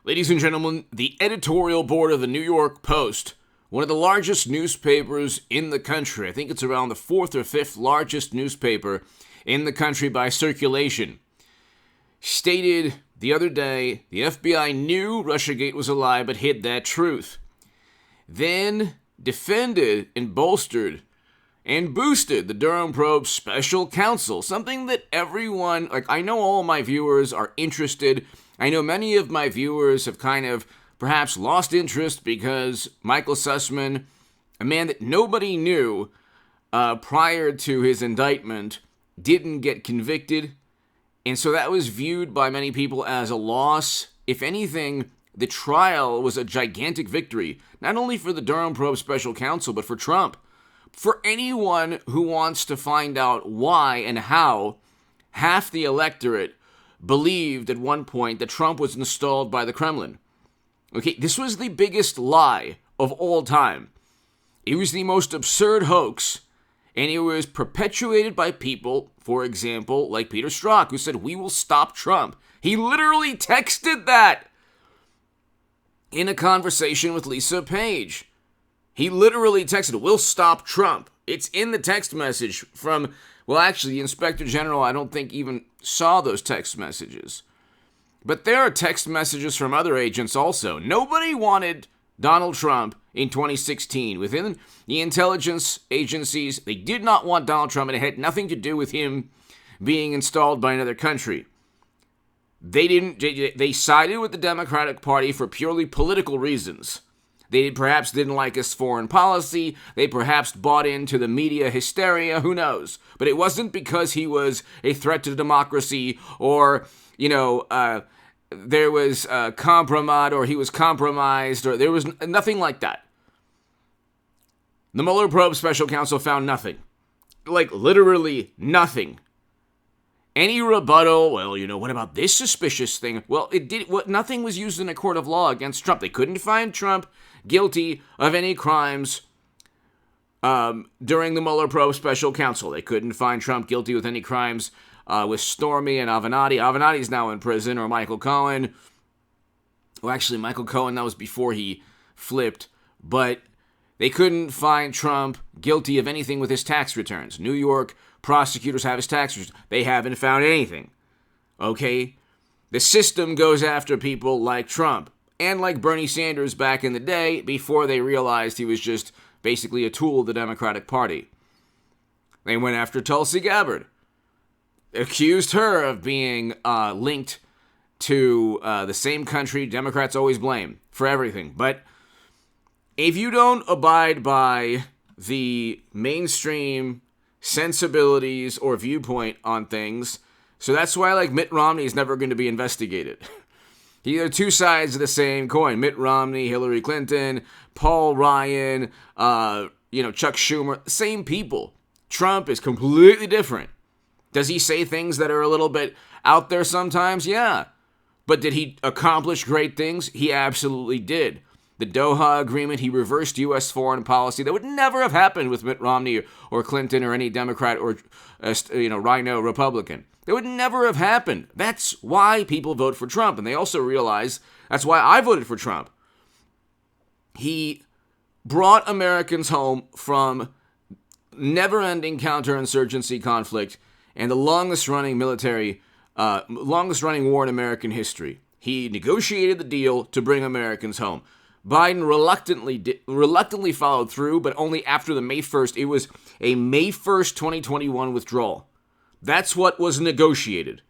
Ladies and gentlemen, the editorial board of the New York Post, one of the largest newspapers in the country, I think it's around the fourth or fifth largest newspaper in the country by circulation, stated the other day the FBI knew Russiagate was a lie but hid that truth. Then defended and bolstered and boosted the Durham probe's special counsel, something that everyone, I know all my viewers are interested. I know many of my viewers have kind of perhaps lost interest because Michael Sussman, a man that nobody knew prior to his indictment, didn't get convicted. And so that was viewed by many people as a loss. If anything, the trial was a gigantic victory, not only for the Durham probe special counsel, but for Trump. For anyone who wants to find out why and how half the electorate believed at one point that Trump was installed by the Kremlin. Okay, this was the biggest lie of all time. It was the most absurd hoax, and it was perpetuated by people, for example, like Peter Strzok, who said, "We will stop Trump." He literally texted that in a conversation with Lisa Page. He literally texted, "We'll stop Trump." It's in the text message from, well, actually, the Inspector General, I don't think, even saw those text messages. But there are text messages from other agents also. Nobody wanted Donald Trump in 2016. Within the intelligence agencies, they did not want Donald Trump, and it had nothing to do with him being installed by another country. They sided with the Democratic Party for purely political reasons. They perhaps didn't like his foreign policy. They perhaps bought into the media hysteria. Who knows? But it wasn't because he was a threat to democracy or, there was compromise or he was compromised or there was nothing like that. The Mueller probe special counsel found nothing. Literally nothing. Any rebuttal, what about this suspicious thing? Well, nothing was used in a court of law against Trump. They couldn't find Trump guilty of any crimes during the Mueller probe special counsel. They couldn't find Trump guilty with any crimes with Stormy and Avenatti. Avenatti's now in prison, or Michael Cohen. Well, actually, Michael Cohen, that was before he flipped. But they couldn't find Trump guilty of anything with his tax returns. New York prosecutors have his tax returns. They haven't found anything. Okay? The system goes after people like Trump and like Bernie Sanders back in the day before they realized he was just basically a tool of the Democratic Party. They went after Tulsi Gabbard, accused her of being linked to the same country Democrats always blame for everything. But if you don't abide by the mainstream sensibilities or viewpoint on things, so that's why Mitt Romney is never going to be investigated. There are two sides of the same coin. Mitt Romney, Hillary Clinton, Paul Ryan, Chuck Schumer, same people. Trump is completely different. Does he say things that are a little bit out there sometimes? Yeah. But did he accomplish great things? He absolutely did. The Doha Agreement, he reversed U.S. foreign policy. That would never have happened with Mitt Romney or Clinton or any Democrat or, Rhino Republican. That would never have happened. That's why people vote for Trump. And they also realize that's why I voted for Trump. He brought Americans home from never-ending counterinsurgency conflict and the longest-running longest-running war in American history. He negotiated the deal to bring Americans home. Biden reluctantly followed through, but only after the May 1st. It was a May 1st, 2021 withdrawal. That's what was negotiated.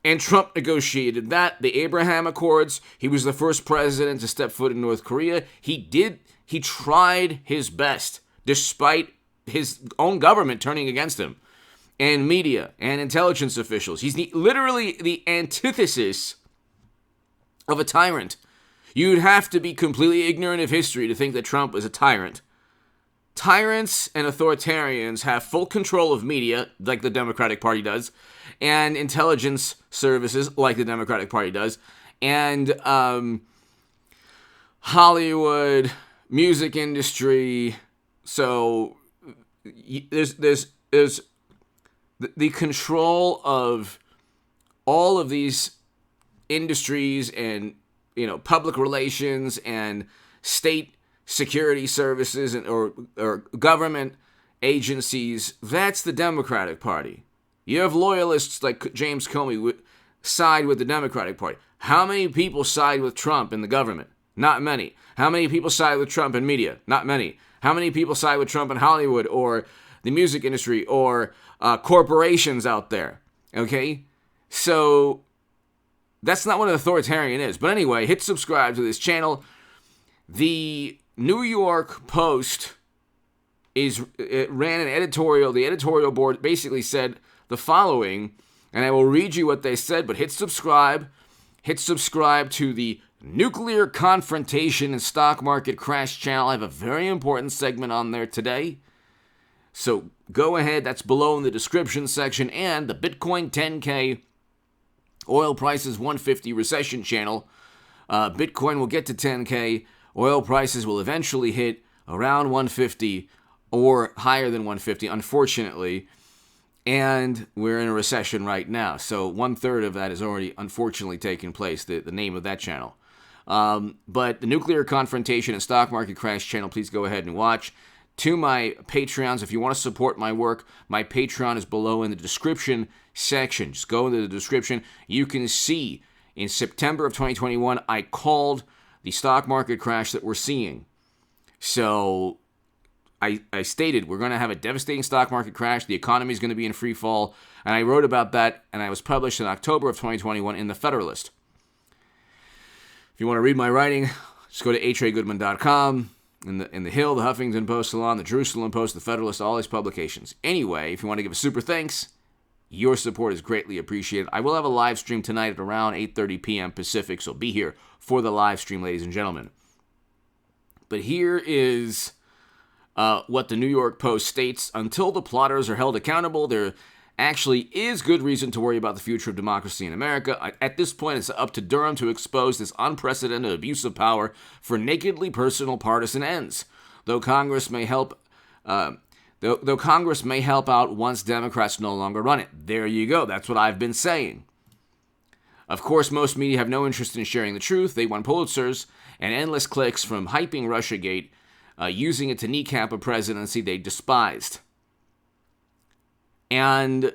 And Trump negotiated that. The Abraham Accords, he was the first president to step foot in North Korea. He tried his best, despite his own government turning against him. And media and intelligence officials. He's literally the antithesis of a tyrant. You'd have to be completely ignorant of history to think that Trump is a tyrant. Tyrants and authoritarians have full control of media, like the Democratic Party does, and intelligence services, like the Democratic Party does, and Hollywood, music industry. So there's the control of all of these industries and, public relations and state security services or government agencies, that's the Democratic Party. You have loyalists like James Comey side with the Democratic Party. How many people side with Trump in the government? Not many. How many people side with Trump in media? Not many. How many people side with Trump in Hollywood or the music industry or corporations out there? Okay? So that's not what an authoritarian is. But anyway, hit subscribe to this channel. The New York Post ran an editorial. The editorial board basically said the following, and I will read you what they said, but hit subscribe. Hit subscribe to the Nuclear Confrontation and Stock Market Crash channel. I have a very important segment on there today. So go ahead, that's below in the description section, and the Bitcoin 10K oil prices 150 recession channel. Bitcoin will get to 10K. Oil prices will eventually hit around 150 or higher than 150, unfortunately. And we're in a recession right now. So 1/3 of that has already unfortunately taken place, the name of that channel. But the Nuclear Confrontation and Stock Market Crash channel, please go ahead and watch. To my Patreons, if you want to support my work, my Patreon is below in the description section. Just go into the description. You can see in September of 2021, I called the stock market crash that we're seeing. So I stated we're going to have a devastating stock market crash. The economy is going to be in free fall. And I wrote about that, and I was published in October of 2021 in the Federalist. If you want to read my writing, just go to hagoodman.com. In the Hill, the Huffington Post, Salon, the Jerusalem Post, the Federalist, all these publications. Anyway, if you want to give a super thanks, your support is greatly appreciated. I will have a live stream tonight at around 8:30 p.m. Pacific, so be here for the live stream, ladies and gentlemen. But here is what the New York Post states. Until the plotters are held accountable, there actually is good reason to worry about the future of democracy in America. At this point, it's up to Durham to expose this unprecedented abuse of power for nakedly personal partisan ends. Though Congress may help out once Democrats no longer run it. There you go. That's what I've been saying. Of course, most media have no interest in sharing the truth. They won Pulitzers and endless clicks from hyping Russiagate, using it to kneecap a presidency they despised. And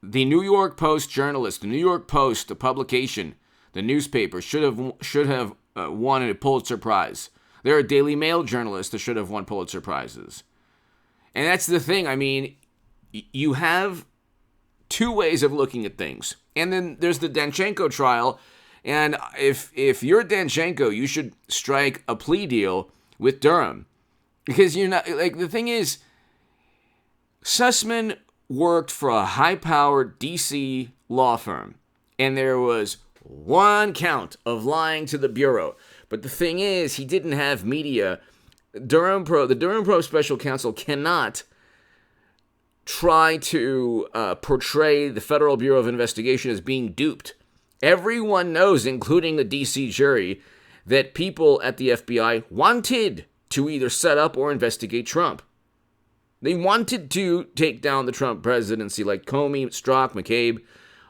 the New York Post journalist, the New York Post, the publication, the newspaper, should have won a Pulitzer Prize. There are Daily Mail journalists that should have won Pulitzer Prizes. And that's the thing. I mean, you have two ways of looking at things. And then there's the Denchenko trial. And if you're Denchenko, you should strike a plea deal with Durham. Because you're not, like, the thing is, Sussman worked for a high-powered D.C. law firm, and there was one count of lying to the Bureau. But the thing is, he didn't have media. The Durham Pro Special Counsel cannot try to portray the Federal Bureau of Investigation as being duped. Everyone knows, including the D.C. jury, that people at the FBI wanted to either set up or investigate Trump. They wanted to take down the Trump presidency, like Comey, Strzok, McCabe,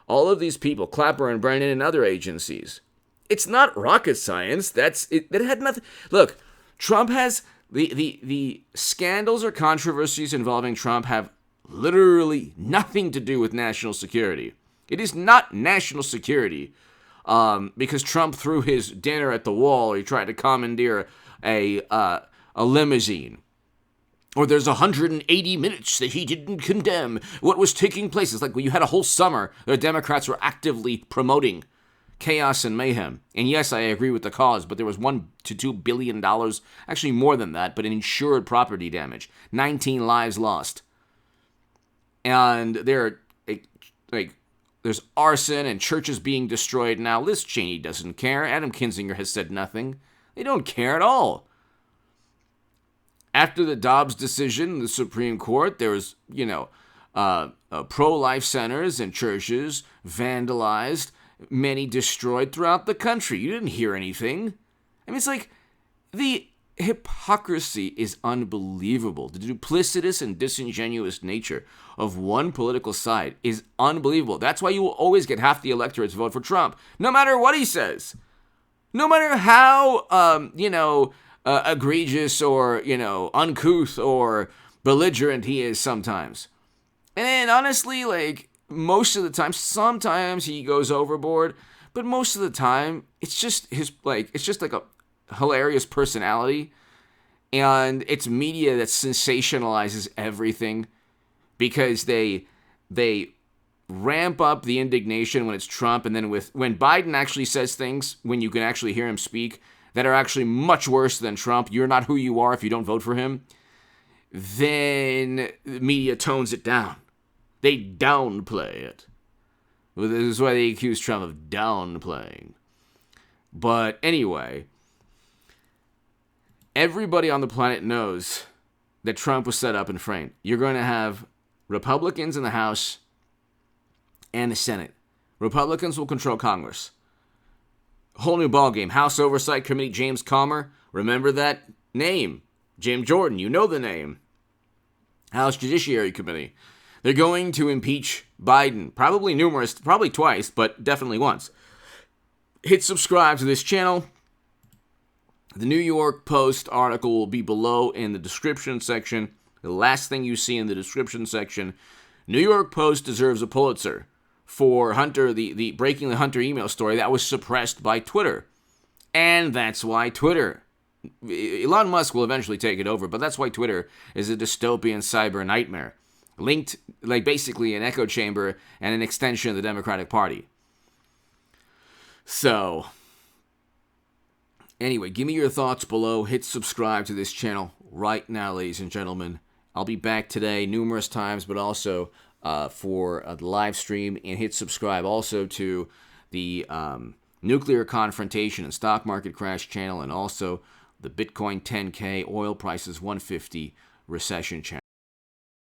all of these people, Clapper and Brennan and other agencies. It's not rocket science. That had nothing. Look, Trump has the scandals or controversies involving Trump have literally nothing to do with national security. It is not national security because Trump threw his dinner at the wall or he tried to commandeer a limousine. Or there's 180 minutes that he didn't condemn what was taking place. It's like when you had a whole summer, the Democrats were actively promoting chaos and mayhem. And yes, I agree with the cause, but there was $1 to $2 billion, actually more than that, but in insured property damage. 19 lives lost. And there's arson and churches being destroyed now. Liz Cheney doesn't care. Adam Kinzinger has said nothing. They don't care at all. After the Dobbs decision in the Supreme Court, there was, pro-life centers and churches vandalized, many destroyed throughout the country. You didn't hear anything. I mean, it's like the hypocrisy is unbelievable. The duplicitous and disingenuous nature of one political side is unbelievable. That's why you will always get half the electorate to vote for Trump, no matter what he says. No matter how, egregious or, uncouth or belligerent he is sometimes. And honestly, like, most of the time, sometimes he goes overboard, but most of the time, it's just like a hilarious personality, and it's media that sensationalizes everything because they ramp up the indignation when it's Trump, and then when Biden actually says things, when you can actually hear him speak, that are actually much worse than Trump, you're not who you are if you don't vote for him, then the media tones it down. They downplay it. This is why they accuse Trump of downplaying. But anyway, everybody on the planet knows that Trump was set up and framed. You're going to have Republicans in the House and the Senate. Republicans will control Congress. Whole new ballgame. House Oversight Committee, James Comer. Remember that name. Jim Jordan, you know the name. House Judiciary Committee. They're going to impeach Biden. Probably twice, but definitely once. Hit subscribe to this channel. The New York Post article will be below in the description section. The last thing you see in the description section, New York Post deserves a Pulitzer for Hunter, the breaking the Hunter email story that was suppressed by Twitter. And that's why Twitter, Elon Musk will eventually take it over, but that's why Twitter is a dystopian cyber nightmare. Linked, like basically an echo chamber and an extension of the Democratic Party. So, anyway, give me your thoughts below. Hit subscribe to this channel right now, ladies and gentlemen. I'll be back today numerous times, but also for the live stream. And hit subscribe also to the Nuclear Confrontation and Stock Market Crash channel, and also the Bitcoin 10K, oil prices 150 recession channel.